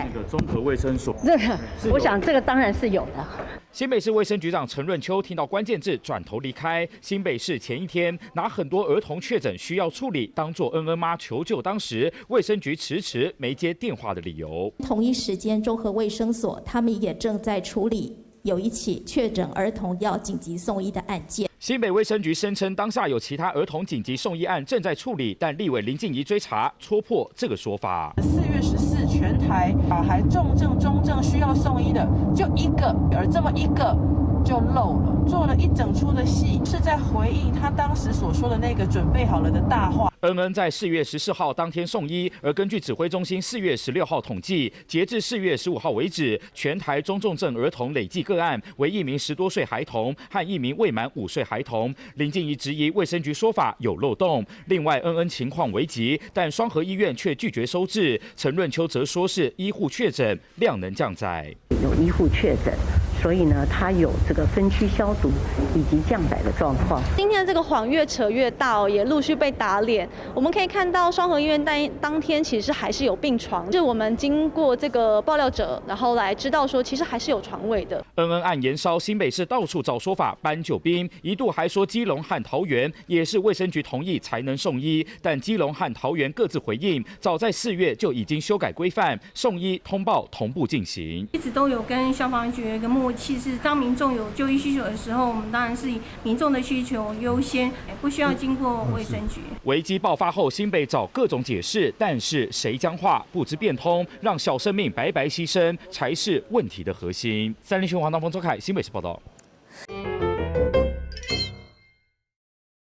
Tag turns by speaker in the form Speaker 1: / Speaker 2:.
Speaker 1: 那个综合卫生所，
Speaker 2: 这个我想这个当然是有的。
Speaker 3: 新北市卫生局长陈润秋听到关键字，转头离开。新北市前一天拿很多儿童确诊需要处理当作恩恩妈求救，当时卫生局迟没接电话的理由。
Speaker 4: 同一时间，综合卫生所他们也正在处理有一起确诊儿童要紧急送医的案件。
Speaker 3: 新北卫生局声称，当下有其他儿童紧急送医案正在处理，但立委林静怡追查戳破这个说法。
Speaker 5: 4月14，全台小孩重症、中症需要送医的就一个，而这么一个就漏了，做了一整出的戏，是在回应他当时所说的那个准备好了的大话。
Speaker 3: 恩恩在4月14号当天送医，而根据指挥中心4月16号统计，截至4月15号为止，全台中重症儿童累计个案为1名10多岁孩童和1名未满5岁孩童。林静怡质疑卫生局说法有漏洞。另外，恩恩情况危急，但双和医院却拒绝收治。陈润秋则说是医护确诊，量能降载。
Speaker 6: 有医护确诊。所以呢，它有这个分区消毒以及降载的状况。
Speaker 7: 今天这个谎越扯越大哦，也陆续被打脸。我们可以看到双和医院当天其实还是有病床，是我们经过这个爆料者，然后来知道说其实还是有床位的。
Speaker 3: 恩恩案延烧，新北市到处找说法搬救兵，一度还说基隆和桃园也是卫生局同意才能送医，但基隆和桃园各自回应，早在4月就已经修改规范，送医通报同步进行。
Speaker 8: 一直都有跟消防局有一个默契，是当民众有就医需求的时候，我们当然是以民众的需求优先，不需要经过卫生局。
Speaker 3: 危机爆发后，新北找各种解释，但是谁僵化不知变通，让小生命白白牺牲才是问题的核心。3立新闻黄大峰、周凯新北市报道。